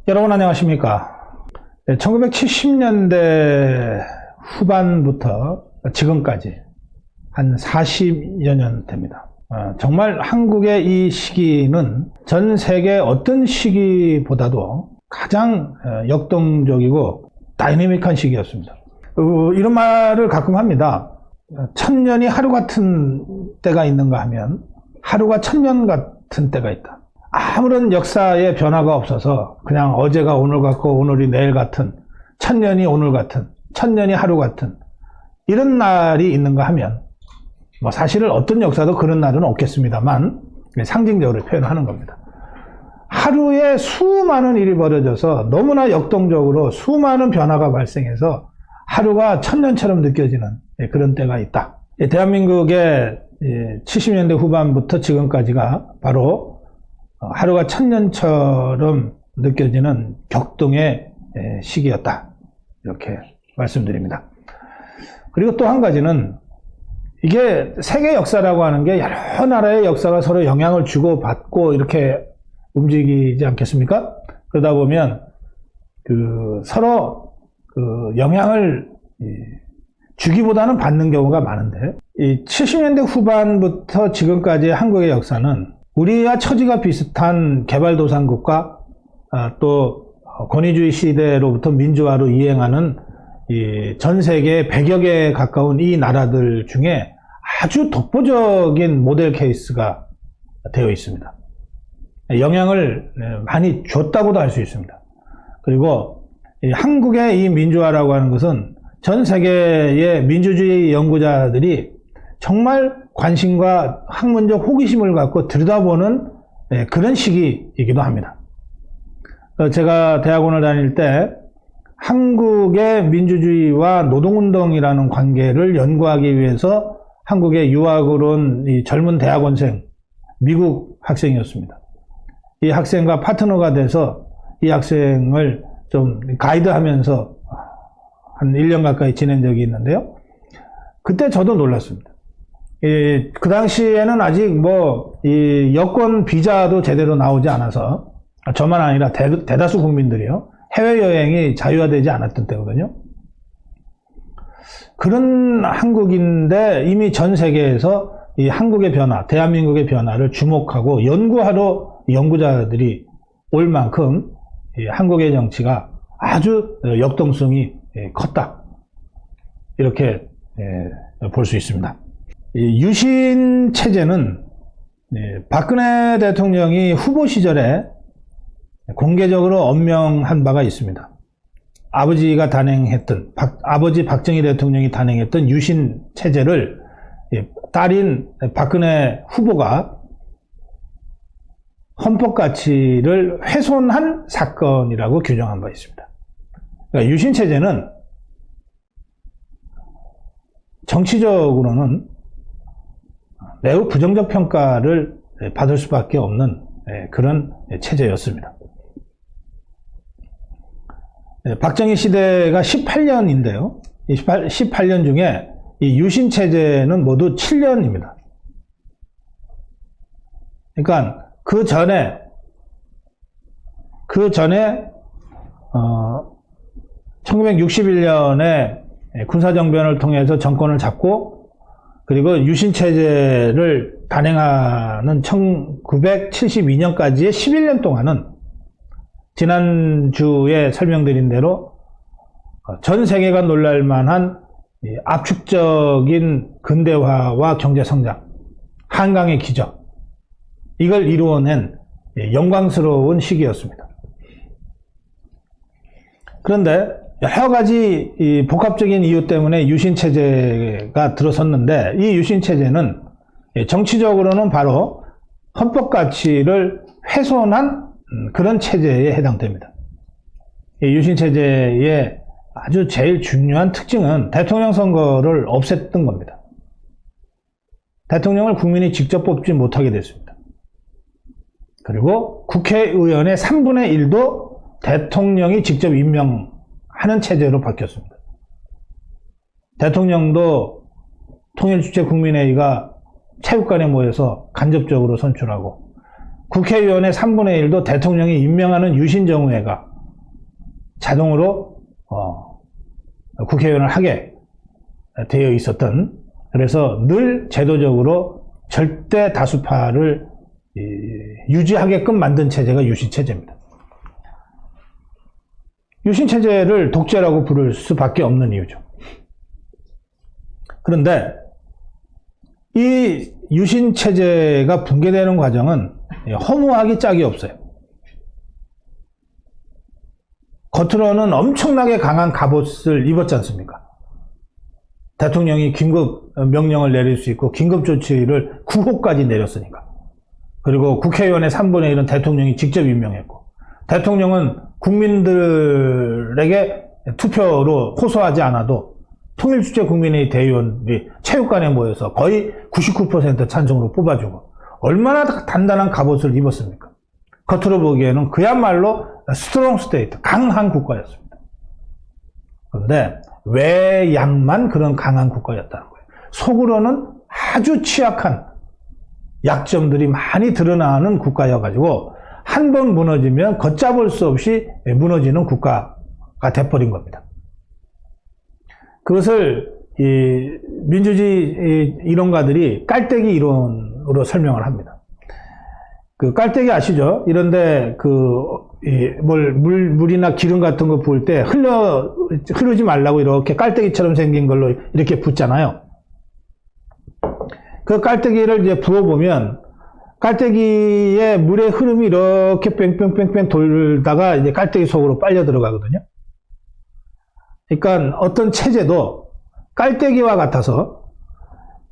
여러분 안녕하십니까? 1970년대 후반부터 지금까지 한 40여 년 됩니다. 정말 한국의 이 시기는 전 세계 어떤 시기보다도 가장 역동적이고 다이내믹한 시기였습니다. 이런 말을 가끔 합니다. 1000년이 하루 같은 때가 있는가 하면 하루가 1000년 같은 때가 있다. 아무런 역사의 변화가 없어서 그냥 어제가 오늘 같고 오늘이 내일 같은, 1000년이 오늘 같은, 1000년이 하루 같은 이런 날이 있는가 하면 사실은 어떤 역사도 그런 날은 없겠습니다만 상징적으로 표현하는 겁니다. 하루에 수많은 일이 벌어져서 너무나 역동적으로 수많은 변화가 발생해서 하루가 1000년처럼 느껴지는 그런 때가 있다. 대한민국의 70년대 후반부터 지금까지가 바로 하루가 1000년처럼 느껴지는 격동의 시기였다. 이렇게 말씀드립니다. 그리고 또 한 가지는 이게 세계 역사라고 하는 게 여러 나라의 역사가 서로 영향을 주고받고 이렇게 움직이지 않겠습니까? 그러다 보면 서로 영향을 주기보다는 받는 경우가 많은데, 이 70년대 후반부터 지금까지의 한국의 역사는 우리와 처지가 비슷한 개발도상국과 또 권위주의 시대로부터 민주화로 이행하는 전 세계 100여 개에 가까운 이 나라들 중에 아주 독보적인 모델 케이스가 되어 있습니다. 영향을 많이 줬다고도 할 수 있습니다. 그리고 한국의 이 민주화라고 하는 것은 전 세계의 민주주의 연구자들이 정말 관심과 학문적 호기심을 갖고 들여다보는 그런 시기이기도 합니다. 제가 대학원을 다닐 때 한국의 민주주의와 노동운동이라는 관계를 연구하기 위해서 한국에 유학을 온 이 젊은 대학원생, 미국 학생이었습니다. 이 학생과 파트너가 돼서 이 학생을 좀 가이드하면서 한 1년 가까이 지낸 적이 있는데요. 그때 저도 놀랐습니다. 그 당시에는 아직 이 여권 비자도 제대로 나오지 않아서, 저만 아니라 대다수 국민들이요, 해외여행이 자유화되지 않았던 때거든요. 그런 한국인데 이미 전 세계에서 이 한국의 변화, 대한민국의 변화를 주목하고 연구하러 연구자들이 올 만큼 이 한국의 정치가 아주 역동성이 컸다. 이렇게 볼 수 있습니다. 유신 체제는 박근혜 대통령이 후보 시절에 공개적으로 엄명한 바가 있습니다. 아버지가 단행했던, 아버지 박정희 대통령이 단행했던 유신 체제를 딸인 박근혜 후보가 헌법 가치를 훼손한 사건이라고 규정한 바 있습니다. 그러니까 유신 체제는 정치적으로는 매우 부정적 평가를 받을 수밖에 없는 그런 체제였습니다. 박정희 시대가 18년인데요. 18년 중에 이 유신 체제는 모두 7년입니다. 그러니까 그 전에 1961년에 군사정변을 통해서 정권을 잡고, 그리고 유신 체제를 단행하는 1972년까지의 11년 동안은 지난주에 설명드린 대로 전 세계가 놀랄만한 압축적인 근대화와 경제성장, 한강의 기적, 이걸 이루어낸 영광스러운 시기였습니다. 그런데 여러 가지 복합적인 이유 때문에 유신체제가 들어섰는데, 이 유신체제는 정치적으로는 바로 헌법 가치를 훼손한 그런 체제에 해당됩니다. 이 유신체제의 아주 제일 중요한 특징은 대통령 선거를 없앴던 겁니다. 대통령을 국민이 직접 뽑지 못하게 됐습니다. 그리고 국회의원의 3분의 1도 대통령이 직접 임명하는 체제로 바뀌었습니다. 대통령도 통일주체국민회의가 체육관에 모여서 간접적으로 선출하고, 국회의원의 3분의 1도 대통령이 임명하는 유신정의회가 자동으로 국회의원을 하게 되어 있었던, 그래서 늘 제도적으로 절대 다수파를 유지하게끔 만든 체제가 유신체제입니다. 유신체제를 독재라고 부를 수밖에 없는 이유죠. 그런데 이 유신체제가 붕괴되는 과정은 허무하기 짝이 없어요. 겉으로는 엄청나게 강한 갑옷을 입었지 않습니까? 대통령이 긴급 명령을 내릴 수 있고 긴급 조치를 9호까지 내렸으니까. 그리고 국회의원의 3분의 1은 대통령이 직접 임명했고, 대통령은 국민들에게 투표로 호소하지 않아도 통일주체 국민의 대의원들이 체육관에 모여서 거의 99% 찬성으로 뽑아주고, 얼마나 단단한 갑옷을 입었습니까? 겉으로 보기에는 그야말로 스트롱 스테이트, 강한 국가였습니다. 그런데 외양만 그런 강한 국가였다는 거예요. 속으로는 아주 취약한 약점들이 많이 드러나는 국가여가지고 한 번 무너지면 걷잡을 수 없이 무너지는 국가가 돼버린 겁니다. 그것을 민주주의 이론가들이 깔때기 이론으로 설명을 합니다. 그 깔때기 아시죠? 이런데 물이나 기름 같은 거 부을 때 흐르지 말라고 이렇게 깔때기처럼 생긴 걸로 이렇게 붓잖아요. 그 깔때기를 이제 부어보면 깔때기에 물의 흐름이 이렇게 뺑뺑뺑뺑 돌다가 이제 깔때기 속으로 빨려 들어가거든요. 그러니까 어떤 체제도 깔때기와 같아서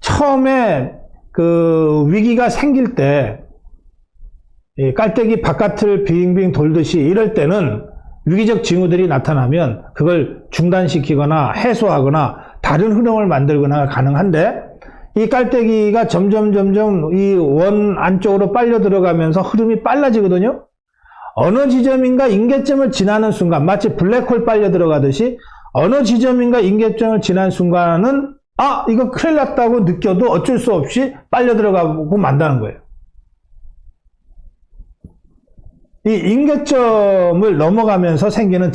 처음에 그 위기가 생길 때 깔때기 바깥을 빙빙 돌듯이 이럴 때는 위기적 징후들이 나타나면 그걸 중단시키거나 해소하거나 다른 흐름을 만들거나 가능한데, 이 깔때기가 점점 이 원 안쪽으로 빨려 들어가면서 흐름이 빨라지거든요. 어느 지점인가 임계점을 지나는 순간, 마치 블랙홀 빨려 들어가듯이 어느 지점인가 임계점을 지난 순간은 이거 큰일 났다고 느껴도 어쩔 수 없이 빨려 들어가고 만다는 거예요. 이 임계점을 넘어가면서 생기는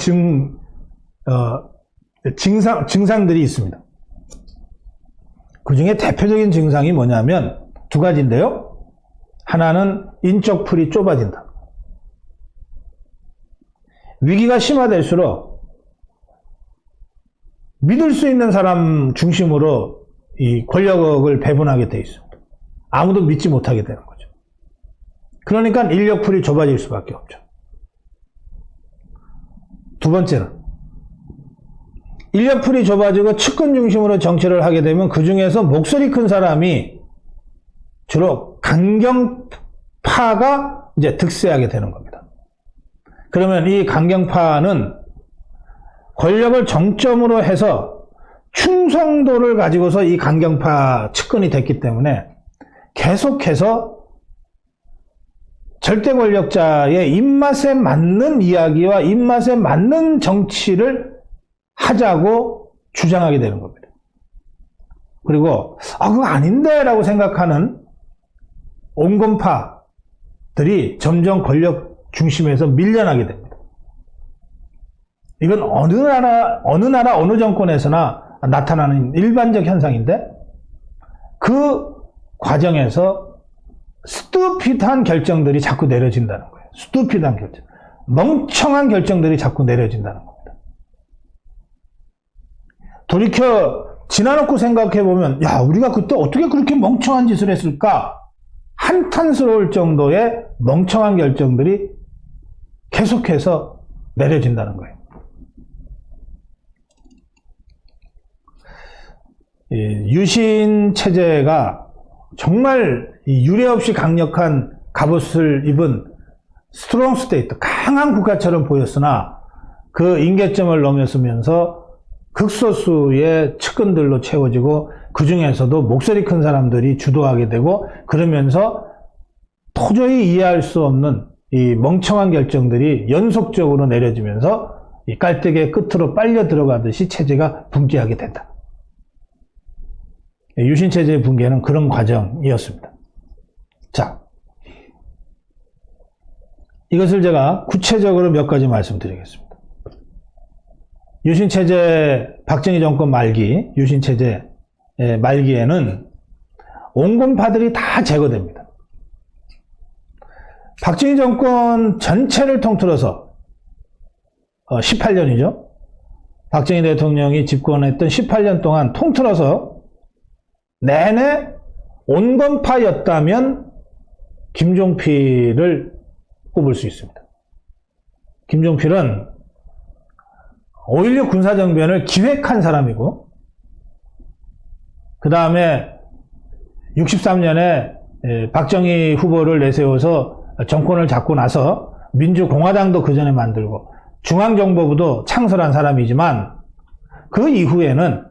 증상들이 있습니다. 그 중에 대표적인 증상이 뭐냐면 두 가지인데요. 하나는 인적 풀이 좁아진다. 위기가 심화될수록 믿을 수 있는 사람 중심으로 이 권력을 배분하게 돼 있습니다. 아무도 믿지 못하게 되는 거죠. 그러니까 인력풀이 좁아질 수밖에 없죠. 두 번째는 인력풀이 좁아지고 측근 중심으로 정치를 하게 되면 그 중에서 목소리 큰 사람이 주로 강경파가 이제 득세하게 되는 겁니다. 그러면 이 강경파는 권력을 정점으로 해서 충성도를 가지고서 이 강경파 측근이 됐기 때문에 계속해서 절대 권력자의 입맛에 맞는 이야기와 입맛에 맞는 정치를 하자고 주장하게 되는 겁니다. 그리고 그거 아닌데 라고 생각하는 온건파들이 점점 권력 중심에서 밀려나게 됩니다. 이건 어느 나라 어느 정권에서나 나타나는 일반적 현상인데, 그 과정에서 스투핏한 결정들이 자꾸 내려진다는 거예요. 스투핏한 결정. 멍청한 결정들이 자꾸 내려진다는 겁니다. 돌이켜 지나놓고 생각해보면, 우리가 그때 어떻게 그렇게 멍청한 짓을 했을까? 한탄스러울 정도의 멍청한 결정들이 계속해서 내려진다는 거예요. 유신 체제가 정말 유례없이 강력한 갑옷을 입은 스트롱 스테이트, 강한 국가처럼 보였으나 그 임계점을 넘어서면서 극소수의 측근들로 채워지고 그 중에서도 목소리 큰 사람들이 주도하게 되고, 그러면서 도저히 이해할 수 없는 이 멍청한 결정들이 연속적으로 내려지면서 이 깔때기의 끝으로 빨려 들어가듯이 체제가 붕괴하게 된다. 유신체제의 붕괴는 그런 과정이었습니다. 자, 이것을 제가 구체적으로 몇 가지 말씀드리겠습니다. 유신체제, 박정희 정권 말기, 유신체제 말기에는 온건파들이 다 제거됩니다. 박정희 정권 전체를 통틀어서 18년이죠. 박정희 대통령이 집권했던 18년 동안 통틀어서 내내 온건파였다면 김종필을 꼽을 수 있습니다. 김종필은 5.16 군사정변을 기획한 사람이고, 그 다음에 63년에 박정희 후보를 내세워서 정권을 잡고 나서 민주공화당도 그 전에 만들고 중앙정보부도 창설한 사람이지만, 그 이후에는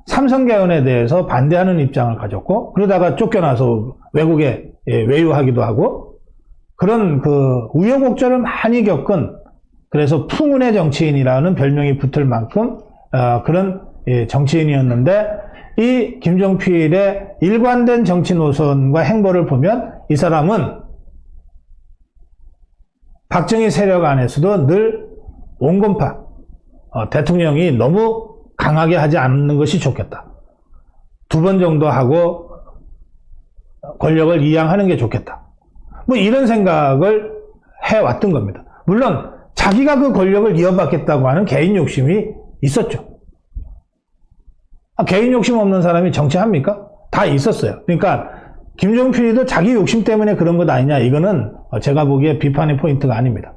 삼성개헌에 대해서 반대하는 입장을 가졌고, 그러다가 쫓겨나서 외국에 외유하기도 하고, 그런 그 우여곡절을 많이 겪은, 그래서 풍운의 정치인이라는 별명이 붙을 만큼 그런 정치인이었는데, 이 김종필의 일관된 정치 노선과 행보를 보면 이 사람은 박정희 세력 안에서도 늘 온건파, 대통령이 너무 강하게 하지 않는 것이 좋겠다. 2번 정도 하고 권력을 이양하는 게 좋겠다. 뭐 이런 생각을 해왔던 겁니다. 물론 자기가 그 권력을 이어받겠다고 하는 개인 욕심이 있었죠. 개인 욕심 없는 사람이 정치합니까? 다 있었어요. 그러니까 김종필이도 자기 욕심 때문에 그런 것 아니냐, 이거는 제가 보기에 비판의 포인트가 아닙니다.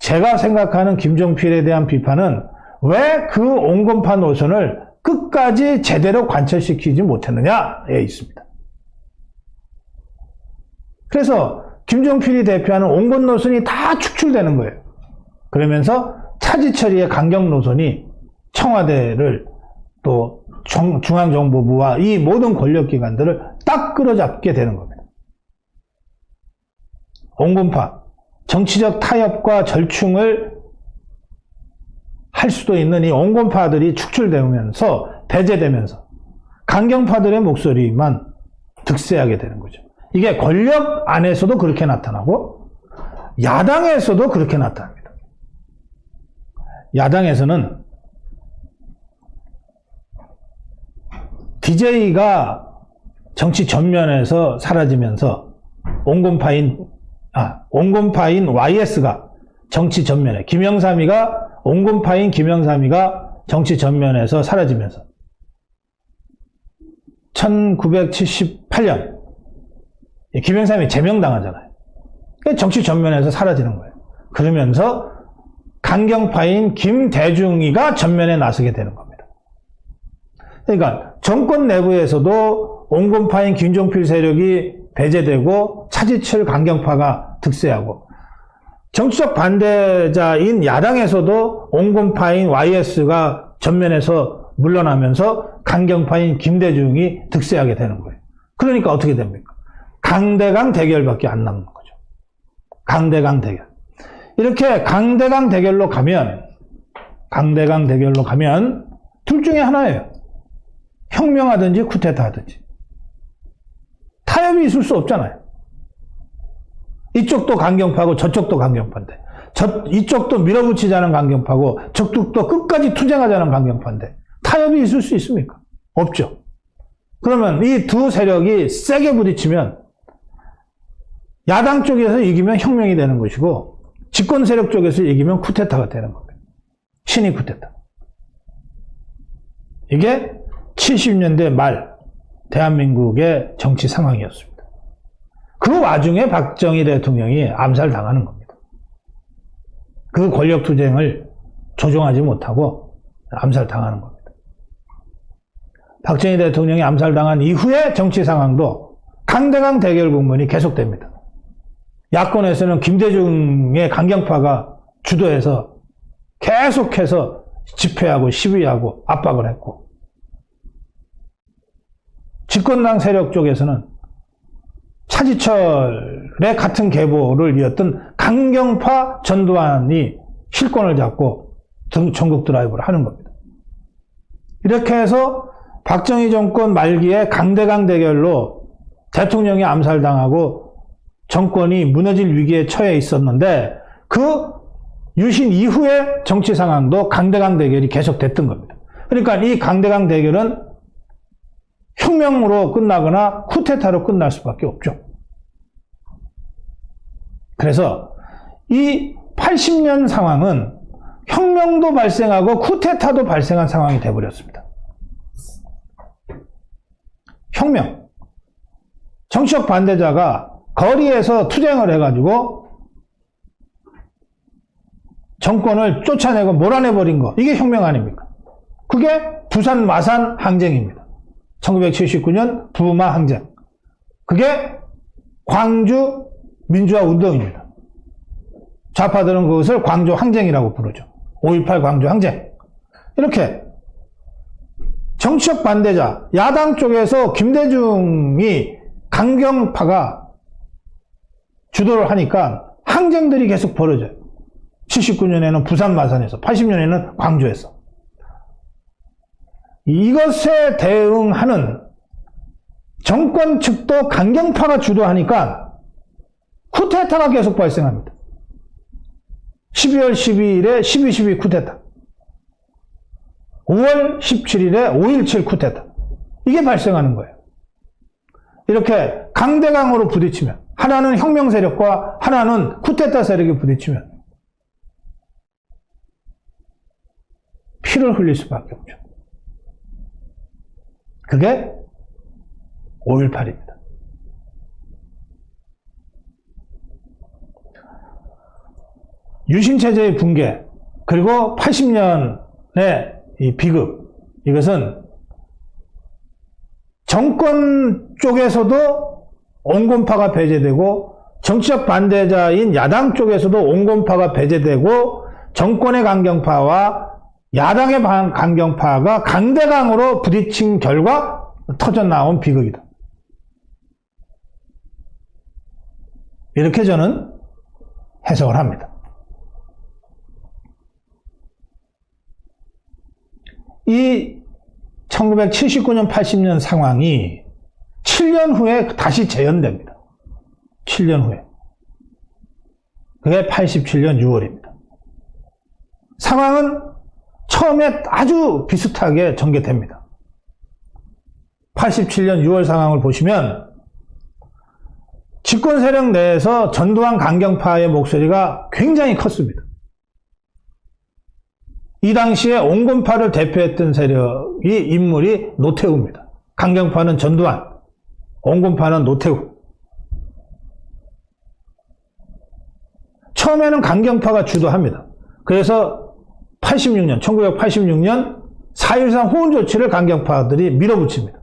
제가 생각하는 김종필에 대한 비판은 왜 그 온건파 노선을 끝까지 제대로 관철시키지 못했느냐에 있습니다. 그래서 김종필이 대표하는 온건 노선이 다 축출되는 거예요. 그러면서 차지철이의 강경 노선이 청와대를 또 중앙정보부와 이 모든 권력기관들을 딱 끌어잡게 되는 겁니다. 온건파, 정치적 타협과 절충을 할 수도 있는 이 온건파들이 축출되면서, 배제되면서 강경파들의 목소리만 득세하게 되는 거죠. 이게 권력 안에서도 그렇게 나타나고 야당에서도 그렇게 나타납니다. 야당에서는 DJ가 정치 전면에서 사라지면서 온건파인 YS가 정치 전면에, 온건파인 김영삼이가 정치 전면에서 사라지면서 1978년 김영삼이 제명당하잖아요. 정치 전면에서 사라지는 거예요. 그러면서 강경파인 김대중이가 전면에 나서게 되는 겁니다. 그러니까 정권 내부에서도 온건파인 김종필 세력이 배제되고 차지철 강경파가 득세하고, 정치적 반대자인 야당에서도 온건파인 YS가 전면에서 물러나면서 강경파인 김대중이 득세하게 되는 거예요. 그러니까 어떻게 됩니까? 강대강 대결밖에 안 남는 거죠. 강대강 대결. 이렇게 강대강 대결로 가면 둘 중에 하나예요. 혁명하든지 쿠데타 하든지. 타협이 있을 수 없잖아요. 이쪽도 강경파고 저쪽도 강경파인데, 이쪽도 밀어붙이자는 강경파고 저쪽도 끝까지 투쟁하자는 강경파인데 타협이 있을 수 있습니까? 없죠. 그러면 이 두 세력이 세게 부딪히면 야당 쪽에서 이기면 혁명이 되는 것이고, 집권 세력 쪽에서 이기면 쿠데타가 되는 겁니다. 신이 쿠데타. 이게 70년대 말 대한민국의 정치 상황이었습니다. 그 와중에 박정희 대통령이 암살당하는 겁니다. 그 권력투쟁을 조종하지 못하고 암살당하는 겁니다. 박정희 대통령이 암살당한 이후의 정치 상황도 강대강 대결 국면이 계속됩니다. 야권에서는 김대중의 강경파가 주도해서 계속해서 집회하고 시위하고 압박을 했고, 집권당 세력 쪽에서는 차지철의 같은 계보를 이었던 강경파 전두환이 실권을 잡고 전국 드라이브를 하는 겁니다. 이렇게 해서 박정희 정권 말기에 강대강 대결로 대통령이 암살당하고 정권이 무너질 위기에 처해 있었는데, 그 유신 이후의 정치 상황도 강대강 대결이 계속됐던 겁니다. 그러니까 이 강대강 대결은 혁명으로 끝나거나 쿠데타로 끝날 수밖에 없죠. 그래서 이 80년 상황은 혁명도 발생하고 쿠데타도 발생한 상황이 되어버렸습니다. 혁명. 정치적 반대자가 거리에서 투쟁을 해가지고 정권을 쫓아내고 몰아내버린 거. 이게 혁명 아닙니까? 그게 부산 마산 항쟁입니다. 1979년 부마 항쟁. 그게 광주 민주화 운동입니다. 좌파들은 그것을 광주 항쟁이라고 부르죠. 5.18 광주 항쟁. 이렇게 정치적 반대자, 야당 쪽에서 김대중이 강경파가 주도를 하니까 항쟁들이 계속 벌어져요. 79년에는 부산 마산에서, 80년에는 광주에서. 이것에 대응하는 정권 측도 강경파가 주도하니까 쿠데타가 계속 발생합니다. 12월 12일에 12.12 쿠데타, 5월 17일에 5.17 쿠데타, 이게 발생하는 거예요. 이렇게 강대강으로 부딪히면, 하나는 혁명 세력과 하나는 쿠데타 세력이 부딪히면 피를 흘릴 수밖에 없죠. 그게 5.18입니다. 유신체제의 붕괴, 그리고 80년의 이 비극, 이것은 정권 쪽에서도 온건파가 배제되고 정치적 반대자인 야당 쪽에서도 온건파가 배제되고 정권의 강경파와 야당의 강경파가 강대강으로 부딪힌 결과 터져나온 비극이다. 이렇게 저는 해석을 합니다. 이 1979년 80년 상황이 7년 후에 다시 재현됩니다. 7년 후에. 그게 87년 6월입니다. 상황은 처음에 아주 비슷하게 전개됩니다. 87년 6월 상황을 보시면 집권 세력 내에서 전두환 강경파의 목소리가 굉장히 컸습니다. 이 당시에 온건파를 대표했던 세력이 인물이 노태우입니다. 강경파는 전두환, 온건파는 노태우. 처음에는 강경파가 주도합니다. 그래서 1986년 4.13 호원 조치를 강경파들이 밀어붙입니다.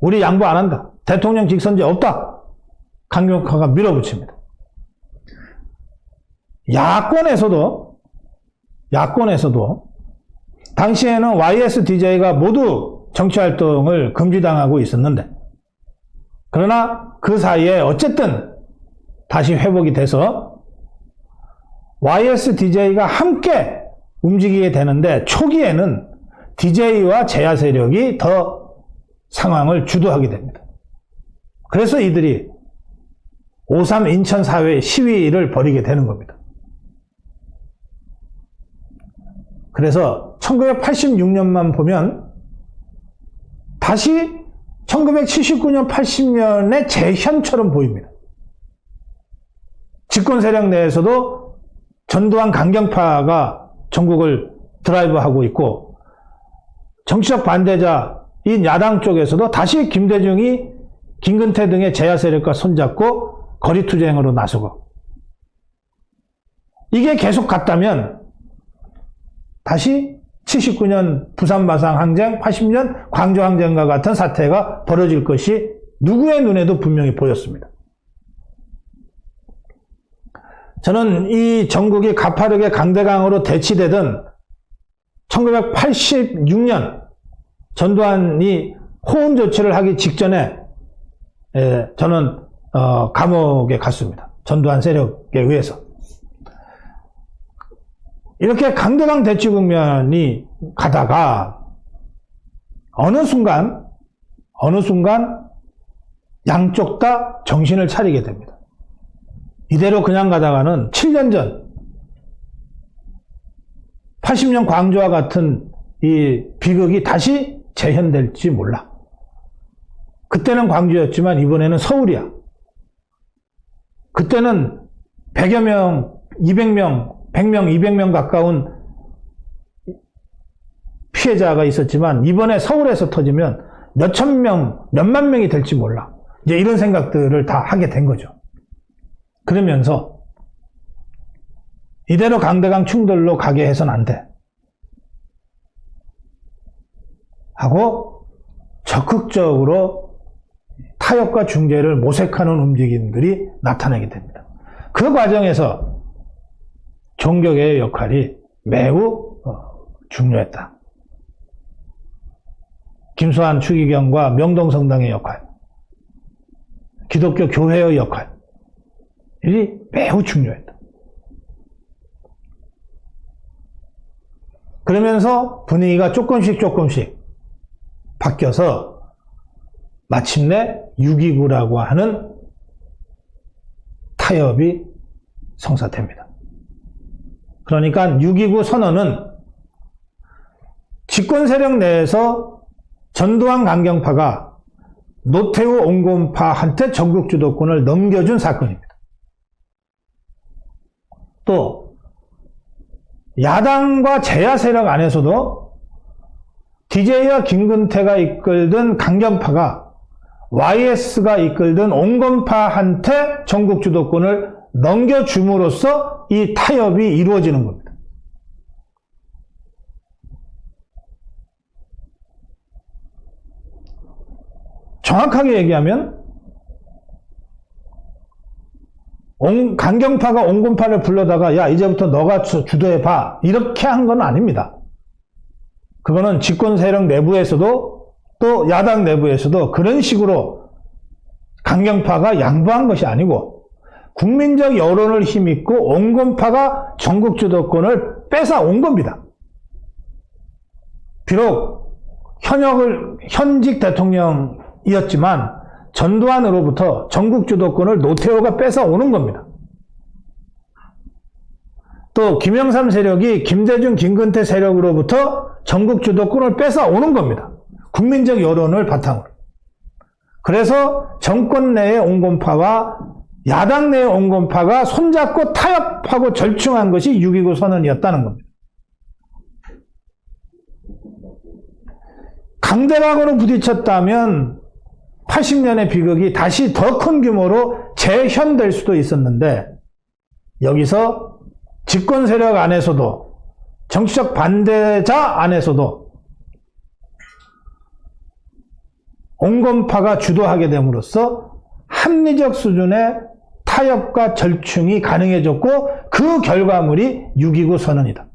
우리 양보 안 한다. 대통령 직선제 없다. 강경파가 밀어붙입니다. 야권에서도 당시에는 YSDJ가 모두 정치활동을 금지당하고 있었는데, 그러나 그 사이에 어쨌든 다시 회복이 돼서 YSDJ가 함께 움직이게 되는데, 초기에는 DJ와 제야 세력이 더 상황을 주도하게 됩니다. 그래서 이들이 5.3 인천 사회 시위를 벌이게 되는 겁니다. 그래서 1986년만 보면 다시 1979년 80년의 재현처럼 보입니다. 집권 세력 내에서도 전두환 강경파가 전국을 드라이브하고 있고, 정치적 반대자인 야당 쪽에서도 다시 김대중이 김근태 등의 제야 세력과 손잡고 거리투쟁으로 나서고, 이게 계속 갔다면 다시 79년 부산 마산 항쟁, 80년 광주 항쟁과 같은 사태가 벌어질 것이 누구의 눈에도 분명히 보였습니다. 저는 이 전국이 가파르게 강대강으로 대치되던 1986년 전두환이 호응 조치를 하기 직전에 저는 감옥에 갔습니다. 전두환 세력에 의해서. 이렇게 강대강 대치 국면이 가다가 어느 순간 양쪽 다 정신을 차리게 됩니다. 이대로 그냥 가다가는 7년 전 80년 광주와 같은 이 비극이 다시 재현될지 몰라. 그때는 광주였지만 이번에는 서울이야. 그때는 100여 명, 200명, 100명, 200명 가까운 피해자가 있었지만 이번에 서울에서 터지면 몇천 명, 몇만 명이 될지 몰라. 이제 이런 생각들을 다 하게 된 거죠. 그러면서 이대로 강대강 충돌로 가게 해서는 안 돼. 하고 적극적으로 타협과 중재를 모색하는 움직임들이 나타나게 됩니다. 그 과정에서 종교계의 역할이 매우 중요했다. 김수환 추기경과 명동성당의 역할, 기독교 교회의 역할이 매우 중요했다. 그러면서 분위기가 조금씩 바뀌어서 마침내 6.29라고 하는 타협이 성사됩니다. 그러니까 6.29 선언은 집권 세력 내에서 전두환 강경파가 노태우 온건파한테 전국 주도권을 넘겨준 사건입니다. 또 야당과 제야 세력 안에서도 DJ와 김근태가 이끌던 강경파가 YS가 이끌던 온건파한테 전국 주도권을 넘겨줌으로써 이 타협이 이루어지는 겁니다. 정확하게 얘기하면 강경파가 온건파를 불러다가 야 이제부터 너가 주도해봐 이렇게 한 건 아닙니다. 그거는 집권 세력 내부에서도 또 야당 내부에서도 그런 식으로 강경파가 양보한 것이 아니고 국민적 여론을 힘입고 온건파가 전국 주도권을 뺏어온 겁니다. 비록 현직 대통령이었지만 전두환으로부터 전국 주도권을 노태우가 뺏어오는 겁니다. 또 김영삼 세력이 김대중, 김근태 세력으로부터 전국 주도권을 뺏어오는 겁니다. 국민적 여론을 바탕으로. 그래서 정권 내의 온건파와 야당 내의 온건파가 손잡고 타협하고 절충한 것이 6.29 선언이었다는 겁니다. 강대강으로 부딪혔다면 80년의 비극이 다시 더 큰 규모로 재현될 수도 있었는데 여기서 집권 세력 안에서도 정치적 반대자 안에서도 온건파가 주도하게 됨으로써 합리적 수준의 타협과 절충이 가능해졌고 그 결과물이 6.29 선언이다.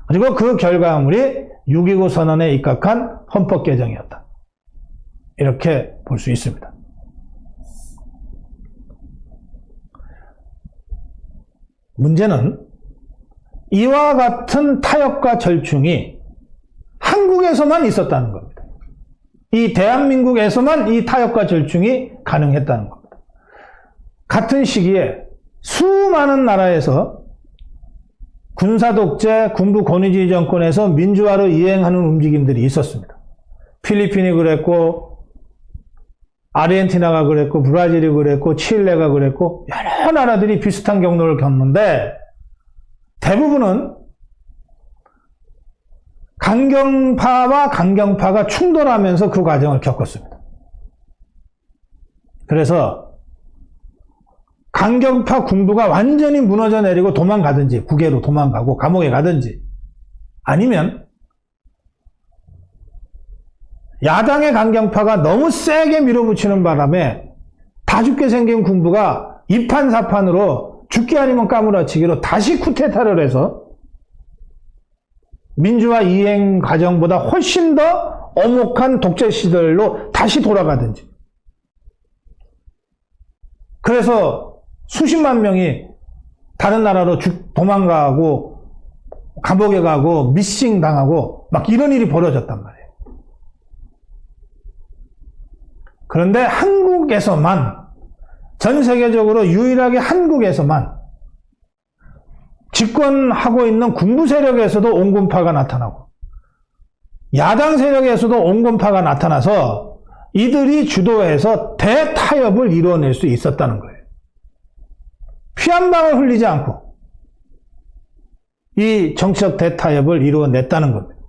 그리고 그 결과물이 6.29 선언에 입각한 헌법 개정이었다. 이렇게 볼 수 있습니다. 문제는 이와 같은 타협과 절충이 한국에서만 있었다는 겁니다. 이 대한민국에서만 이 타협과 절충이 가능했다는 겁니다. 같은 시기에 수많은 나라에서 군사독재, 군부 권위주의 정권에서 민주화로 이행하는 움직임들이 있었습니다. 필리핀이 그랬고 아르헨티나가 그랬고 브라질이 그랬고 칠레가 그랬고 여러 나라들이 비슷한 경로를 겪는데 대부분은 강경파와 강경파가 충돌하면서 그 과정을 겪었습니다. 그래서 강경파 군부가 완전히 무너져 내리고 도망가든지 국외로 도망가고 감옥에 가든지 아니면 야당의 강경파가 너무 세게 밀어붙이는 바람에 다 죽게 생긴 군부가 이판사판으로 죽기 아니면 까무라치기로 다시 쿠데타를 해서 민주화 이행 과정보다 훨씬 더 엄혹한 독재 시절로 다시 돌아가든지. 그래서 수십만 명이 다른 나라로 도망가고 감옥에 가고 미싱 당하고 막 이런 일이 벌어졌단 말이에요. 그런데 한국에서만, 전 세계적으로 유일하게 한국에서만 집권하고 있는 군부 세력에서도 온건파가 나타나고 야당 세력에서도 온건파가 나타나서 이들이 주도해서 대타협을 이루어낼 수 있었다는 거예요. 피 한 방울 흘리지 않고 이 정치적 대타협을 이루어냈다는 겁니다.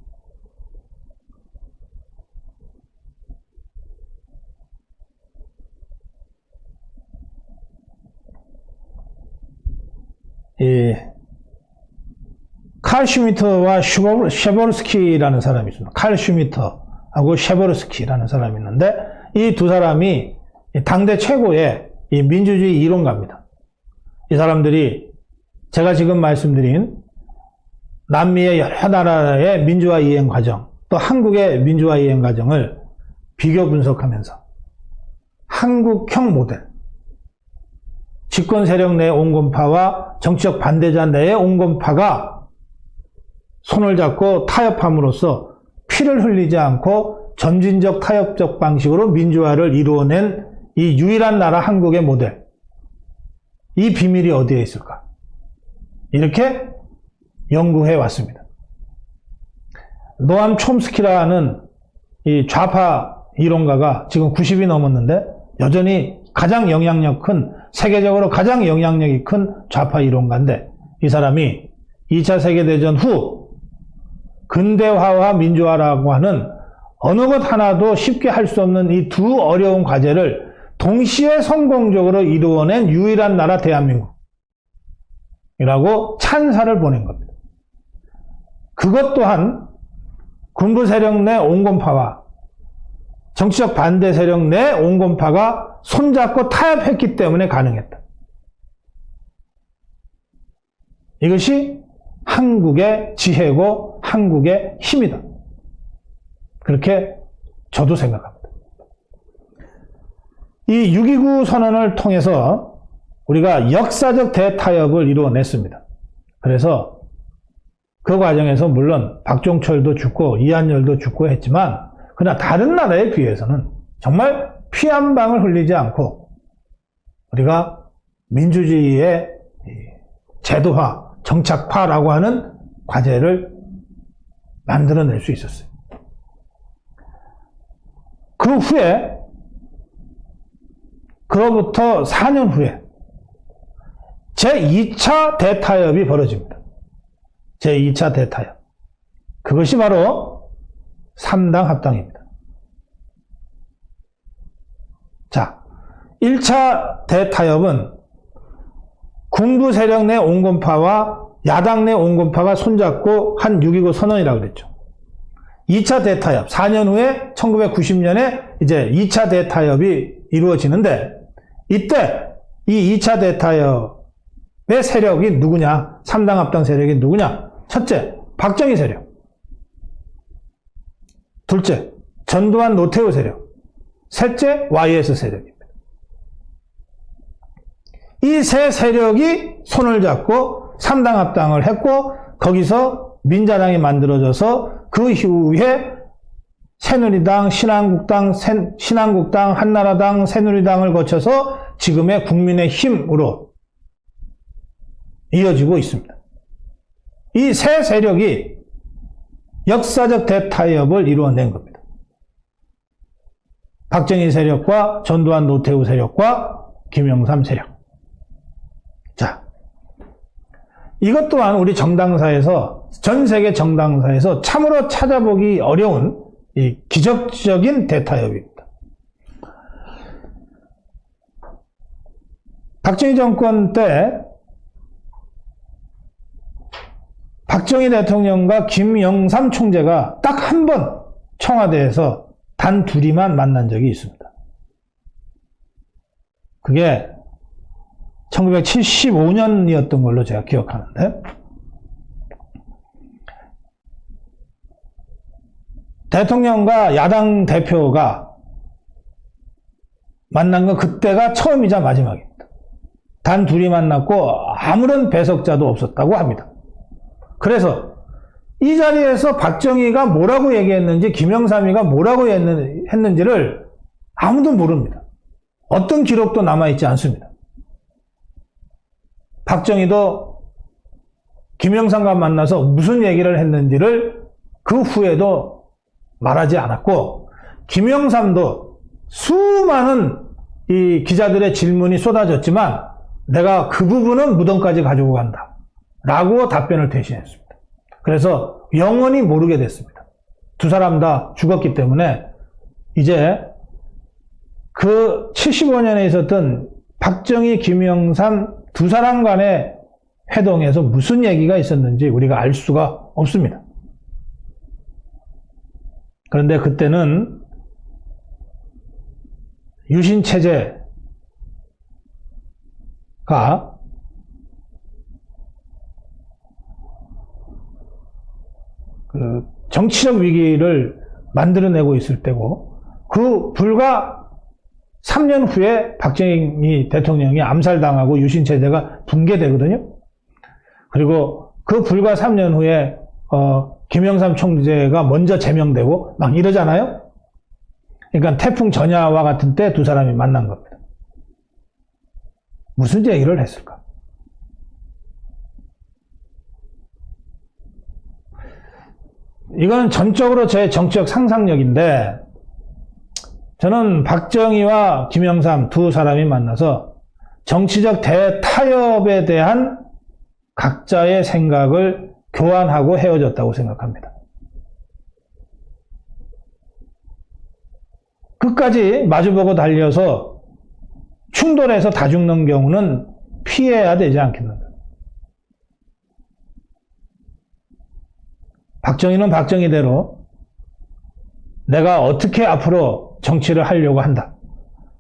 칼 슈미터와 셰버르스키라는 사람이 있습니다. 칼 슈미터하고 셰버르스키라는 사람이 있는데 이 두 사람이 당대 최고의 민주주의 이론가입니다. 이 사람들이 제가 지금 말씀드린 남미의 여러 나라의 민주화 이행 과정, 또 한국의 민주화 이행 과정을 비교 분석하면서 한국형 모델, 집권 세력 내 온건파와 정치적 반대자 내의 온건파가 손을 잡고 타협함으로써 피를 흘리지 않고 점진적 타협적 방식으로 민주화를 이루어낸 이 유일한 나라 한국의 모델, 이 비밀이 어디에 있을까? 이렇게 연구해 왔습니다. 노암 촘스키라는 이 좌파 이론가가 지금 90이 넘었는데 여전히 가장 영향력 큰, 세계적으로 가장 영향력이 큰 좌파 이론가인데 이 사람이 2차 세계대전 후 근대화와 민주화라고 하는 어느 것 하나도 쉽게 할 수 없는 이 두 어려운 과제를 동시에 성공적으로 이루어낸 유일한 나라 대한민국이라고 찬사를 보낸 겁니다. 그것 또한 군부 세력 내 온건파와 정치적 반대 세력 내 온건파가 손잡고 타협했기 때문에 가능했다. 이것이 한국의 지혜고 한국의 힘이다. 그렇게 저도 생각합니다. 이 6.29 선언을 통해서 우리가 역사적 대타협을 이루어냈습니다. 그래서 그 과정에서 물론 박종철도 죽고 이한열도 죽고 했지만 그러나 다른 나라에 비해서는 정말 피 한 방울 흘리지 않고 우리가 민주주의의 제도화, 정착화라고 하는 과제를 만들어낼 수 있었어요. 그 후에 그로부터 4년 후에 제2차 대타협이 벌어집니다. 제2차 대타협. 그것이 바로 3당 합당입니다. 자, 1차 대타협은 군부 세력 내 온건파와 야당 내 온건파가 손잡고 한 6.29 선언이라고 그랬죠. 2차 대타협, 4년 후에 1990년에 이제 2차 대타협이 이루어지는데 이때 이 2차 대타협의 세력이 누구냐? 3당 합당 세력이 누구냐? 첫째, 박정희 세력. 둘째, 전두환 노태우 세력. 셋째, YS 세력입니다. 이 세 세력이 손을 잡고 3당 합당을 했고 거기서 민자당이 만들어져서 그 이후에 새누리당, 신한국당, 한나라당, 새누리당을 거쳐서 지금의 국민의힘으로 이어지고 있습니다. 이 세 세력이 역사적 대타협을 이루어낸 겁니다. 박정희 세력과 전두환 노태우 세력과 김영삼 세력. 자, 이것 또한 우리 정당사에서, 전 세계 정당사에서 참으로 찾아보기 어려운 이 기적적인 대타협입니다. 박정희 정권 때 박정희 대통령과 김영삼 총재가 딱 한 번 청와대에서 단 둘이만 만난 적이 있습니다. 그게 1975년이었던 걸로 제가 기억하는데 대통령과 야당 대표가 만난 건 그때가 처음이자 마지막입니다. 단 둘이 만났고 아무런 배석자도 없었다고 합니다. 그래서 이 자리에서 박정희가 뭐라고 얘기했는지 김영삼이가 뭐라고 했는지를 아무도 모릅니다. 어떤 기록도 남아있지 않습니다. 박정희도 김영삼과 만나서 무슨 얘기를 했는지를 그 후에도 말하지 않았고, 김영삼도 수많은 이 기자들의 질문이 쏟아졌지만 내가 그 부분은 무덤까지 가지고 간다 라고 답변을 대신했습니다. 그래서 영원히 모르게 됐습니다. 두 사람 다 죽었기 때문에 이제 그 75년에 있었던 박정희, 김영삼 두 사람 간의 회동에서 무슨 얘기가 있었는지 우리가 알 수가 없습니다. 그런데 그때는 유신체제가 그 정치적 위기를 만들어내고 있을 때고, 그 불과 3년 후에 박정희 대통령이 암살당하고 유신체제가 붕괴되거든요. 그리고 그 불과 3년 후에 김영삼 총재가 먼저 제명되고 막 이러잖아요. 그러니까 태풍 전야와 같은 때 두 사람이 만난 겁니다. 무슨 얘기를 했을까? 이건 전적으로 제 정치적 상상력인데, 저는 박정희와 김영삼 두 사람이 만나서 정치적 대타협에 대한 각자의 생각을 교환하고 헤어졌다고 생각합니다. 끝까지 마주보고 달려서 충돌해서 다 죽는 경우는 피해야 되지 않겠는가. 박정희는 박정희대로 내가 어떻게 앞으로 정치를 하려고 한다.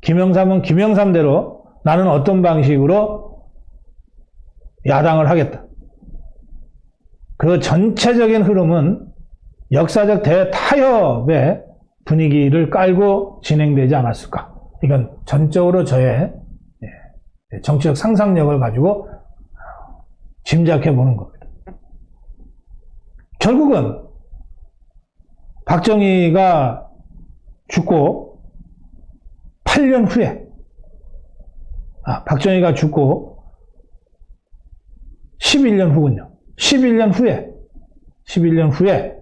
김영삼은 김영삼대로 나는 어떤 방식으로 야당을 하겠다. 그 전체적인 흐름은 역사적 대타협의 분위기를 깔고 진행되지 않았을까. 이건 전적으로 저의 정치적 상상력을 가지고 짐작해 보는 겁니다. 결국은 박정희가 죽고 8년 후에, 박정희가 죽고 11년 후군요. 11년 후에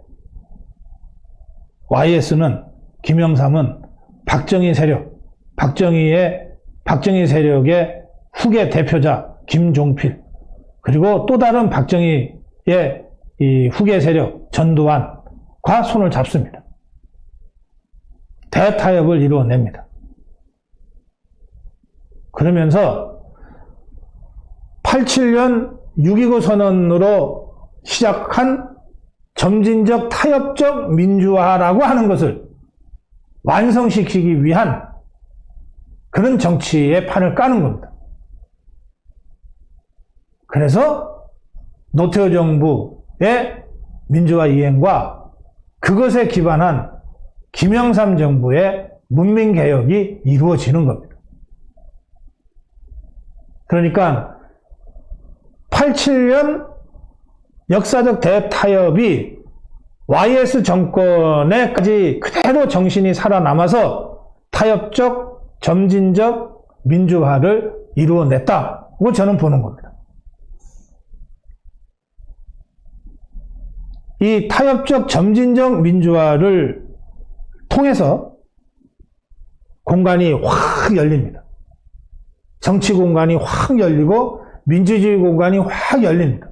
YS는, 김영삼은 박정희 세력, 박정희 세력의 후계 대표자 김종필, 그리고 또 다른 박정희의 이 후계 세력 전두환과 손을 잡습니다. 대타협을 이루어냅니다. 그러면서 87년 6.29 선언으로 시작한 점진적 타협적 민주화라고 하는 것을 완성시키기 위한 그런 정치의 판을 까는 겁니다. 그래서 노태우 정부의 민주화 이행과 그것에 기반한 김영삼 정부의 문민개혁이 이루어지는 겁니다. 그러니까 87년 역사적 대타협이 YS 정권에까지 그대로 정신이 살아남아서 타협적, 점진적 민주화를 이루어냈다고 저는 보는 겁니다. 이 타협적, 점진적 민주화를 통해서 공간이 확 열립니다. 정치 공간이 확 열리고 민주주의 공간이 확 열립니다.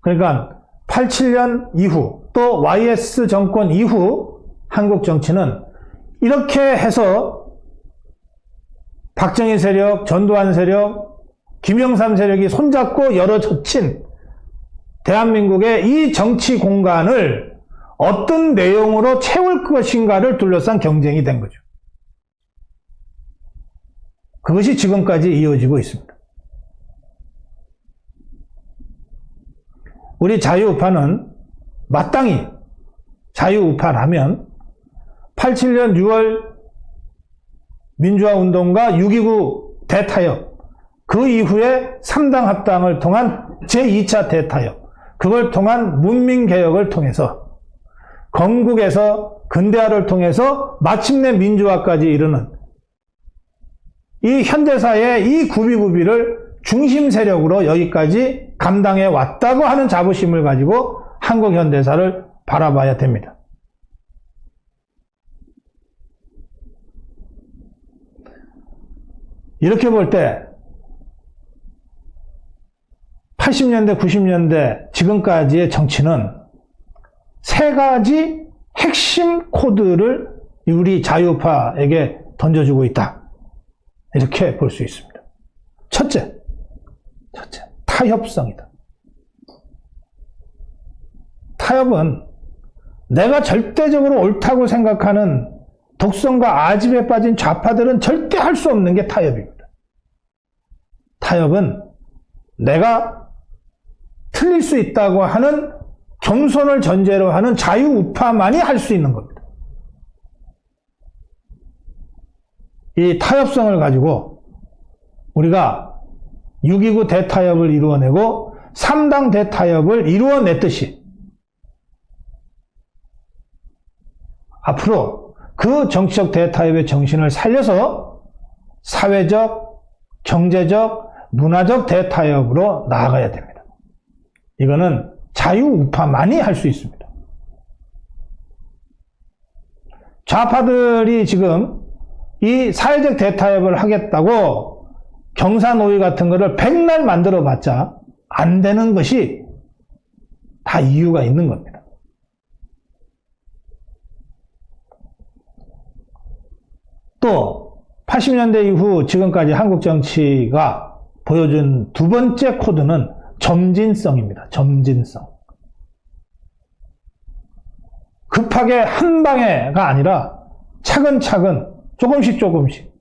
그러니까 87년 이후 또 YS 정권 이후 한국 정치는 이렇게 해서 박정희 세력, 전두환 세력, 김영삼 세력이 손잡고 열어젖힌 대한민국의 이 정치 공간을 어떤 내용으로 채울 것인가를 둘러싼 경쟁이 된 거죠. 그것이 지금까지 이어지고 있습니다. 우리 자유우파는 마땅히 자유우파라면 87년 6월 민주화운동과 6.29 대타협, 그 이후에 3당 합당을 통한 제2차 대타협, 그걸 통한 문민개혁을 통해서 건국에서 근대화를 통해서 마침내 민주화까지 이르는 이 현대사의 이 구비구비를 중심 세력으로 여기까지 감당해 왔다고 하는 자부심을 가지고 한국 현대사를 바라봐야 됩니다. 이렇게 볼 때 80년대, 90년대 지금까지의 정치는 세 가지 핵심 코드를 우리 자유파에게 던져주고 있다. 이렇게 볼 수 있습니다. 첫째, 타협성이다. 타협은 내가 절대적으로 옳다고 생각하는 독선과 아집에 빠진 좌파들은 절대 할 수 없는 게 타협입니다. 타협은 내가 틀릴 수 있다고 하는 겸손을 전제로 하는 자유우파만이 할 수 있는 겁니다. 이 타협성을 가지고 우리가 6.29 대타협을 이루어내고 3당 대타협을 이루어냈듯이 앞으로 그 정치적 대타협의 정신을 살려서 사회적, 경제적, 문화적 대타협으로 나아가야 됩니다. 이거는 자유우파만이 할 수 있습니다. 좌파들이 지금 이 사회적 대타협을 하겠다고 경사노위 같은 거를 백날 만들어 봤자 안 되는 것이 다 이유가 있는 겁니다. 또 80년대 이후 지금까지 한국 정치가 보여준 두 번째 코드는 점진성입니다. 점진성. 급하게 한 방에가 아니라 차근차근 조금씩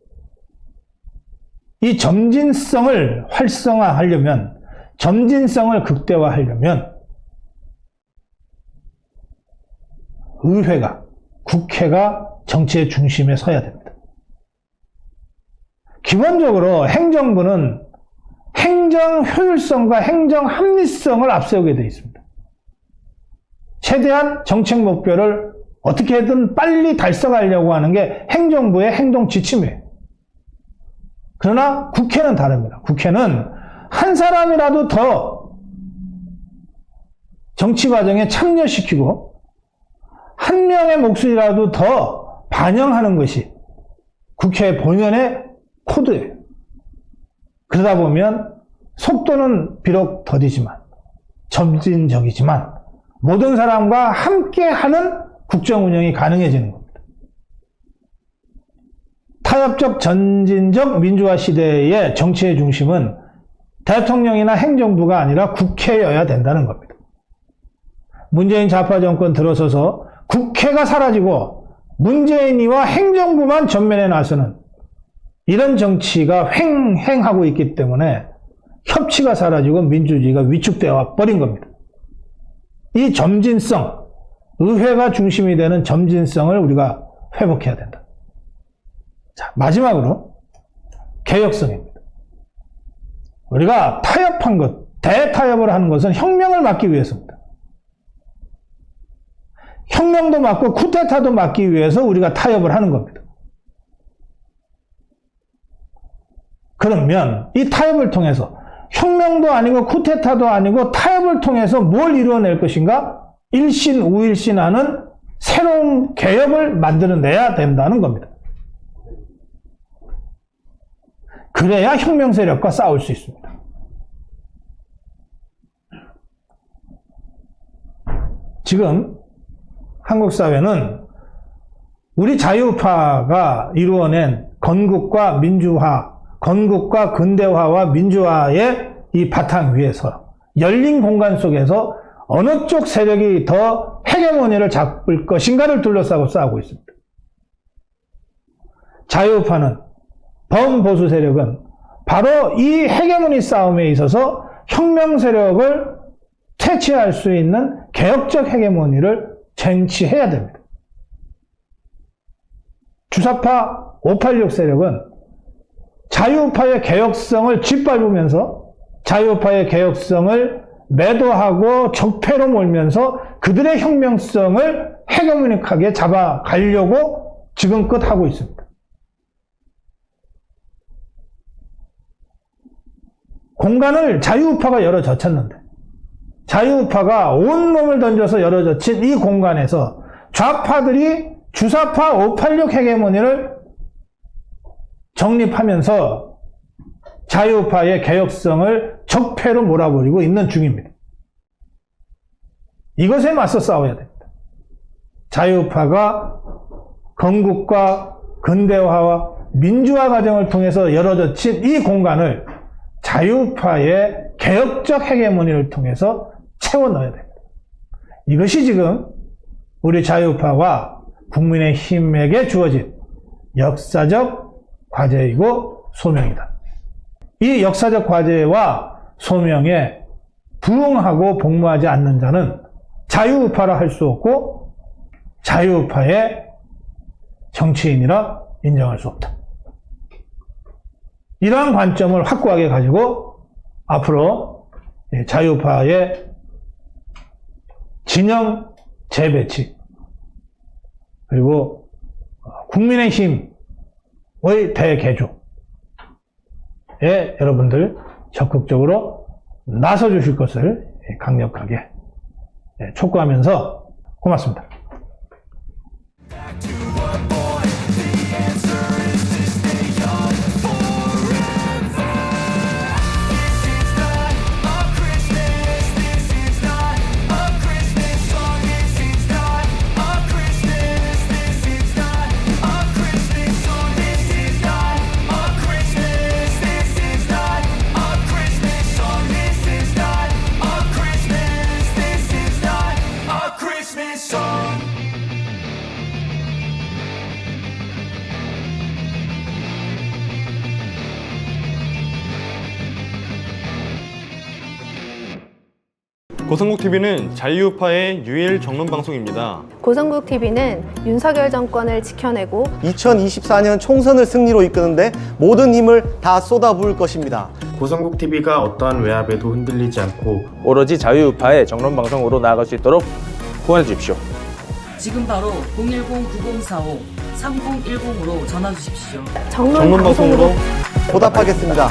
이 점진성을 활성화하려면, 점진성을 극대화하려면 의회가, 국회가 정치의 중심에 서야 됩니다. 기본적으로 행정부는 행정 효율성과 행정 합리성을 앞세우게 되어 있습니다. 최대한 정책 목표를 어떻게든 빨리 달성하려고 하는 게 행정부의 행동 지침이에요. 그러나 국회는 다릅니다. 국회는 한 사람이라도 더 정치 과정에 참여시키고 한 명의 목소리라도 더 반영하는 것이 국회 본연의 코드예요. 그러다 보면 속도는 비록 더디지만, 점진적이지만 모든 사람과 함께하는 국정 운영이 가능해지는 겁니다. 타협적 전진적 민주화 시대의 정치의 중심은 대통령이나 행정부가 아니라 국회여야 된다는 겁니다. 문재인 좌파 정권 들어서서 국회가 사라지고 문재인이와 행정부만 전면에 나서는 이런 정치가 횡행하고 있기 때문에 협치가 사라지고 민주주의가 위축되어 버린 겁니다. 이 점진성, 의회가 중심이 되는 점진성을 우리가 회복해야 된다. 자, 마지막으로 개혁성입니다. 우리가 타협한 것, 대타협을 하는 것은 혁명을 막기 위해서입니다. 혁명도 막고 쿠데타도 막기 위해서 우리가 타협을 하는 겁니다. 그러면 이 타협을 통해서 혁명도 아니고 쿠데타도 아니고 타협을 통해서 뭘 이루어낼 것인가? 일신 우일신하는 새로운 개혁을 만들어내야 된다는 겁니다. 그래야 혁명 세력과 싸울 수 있습니다. 지금 한국 사회는 우리 자유파가 이루어낸 건국과 민주화, 건국과 근대화와 민주화의 이 바탕 위에서 열린 공간 속에서 어느 쪽 세력이 더 헤게모니를 잡을 것인가를 둘러싸고 싸우고 있습니다. 자유파는, 범보수 세력은 바로 이 헤게모니 싸움에 있어서 혁명 세력을 퇴치할 수 있는 개혁적 헤게모니를 쟁취해야 됩니다. 주사파 586 세력은 자유파의 개혁성을 짓밟으면서 자유파의 개혁성을 매도하고 적폐로 몰면서 그들의 혁명성을 헤게모닉하게 잡아가려고 지금껏 하고 있습니다. 공간을 자유우파가 열어젖혔는데 자유우파가 온몸을 던져서 열어젖힌 이 공간에서 좌파들이 주사파 586 헤게모니를 정립하면서 자유우파의 개혁성을 적폐로 몰아버리고 있는 중입니다. 이것에 맞서 싸워야 됩니다. 자유우파가 건국과 근대화와 민주화 과정을 통해서 열어젖힌 이 공간을 자유우파의 개혁적 헤게모니를 통해서 채워 넣어야 됩니다. 이것이 지금 우리 자유우파와 국민의힘에게 주어진 역사적 과제이고 소명이다. 이 역사적 과제와 소명에 부응하고 복무하지 않는 자는 자유우파라 할 수 없고 자유우파의 정치인이라 인정할 수 없다. 이러한 관점을 확고하게 가지고 앞으로 자유우파의 진영 재배치 그리고 국민의힘의 대개조에 여러분들 적극적으로 나서 주실 것을 강력하게 촉구하면서 고맙습니다. 고성국TV는 자유우파의 유일 정론 방송입니다. 고성국TV는 윤석열 정권을 지켜내고 2024년 총선을 승리로 이끄는데 모든 힘을 다 쏟아부을 것입니다. 고성국TV가 어떠한 외압에도 흔들리지 않고 오로지 자유우파의 정론방송으로 나아갈 수 있도록 후원해 주십시오. 지금 바로 010-9045-3010으로 전화 주십시오. 정론 방송으로 보답하겠습니다.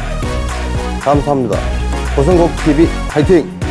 감사합니다. 고성국TV 화이팅!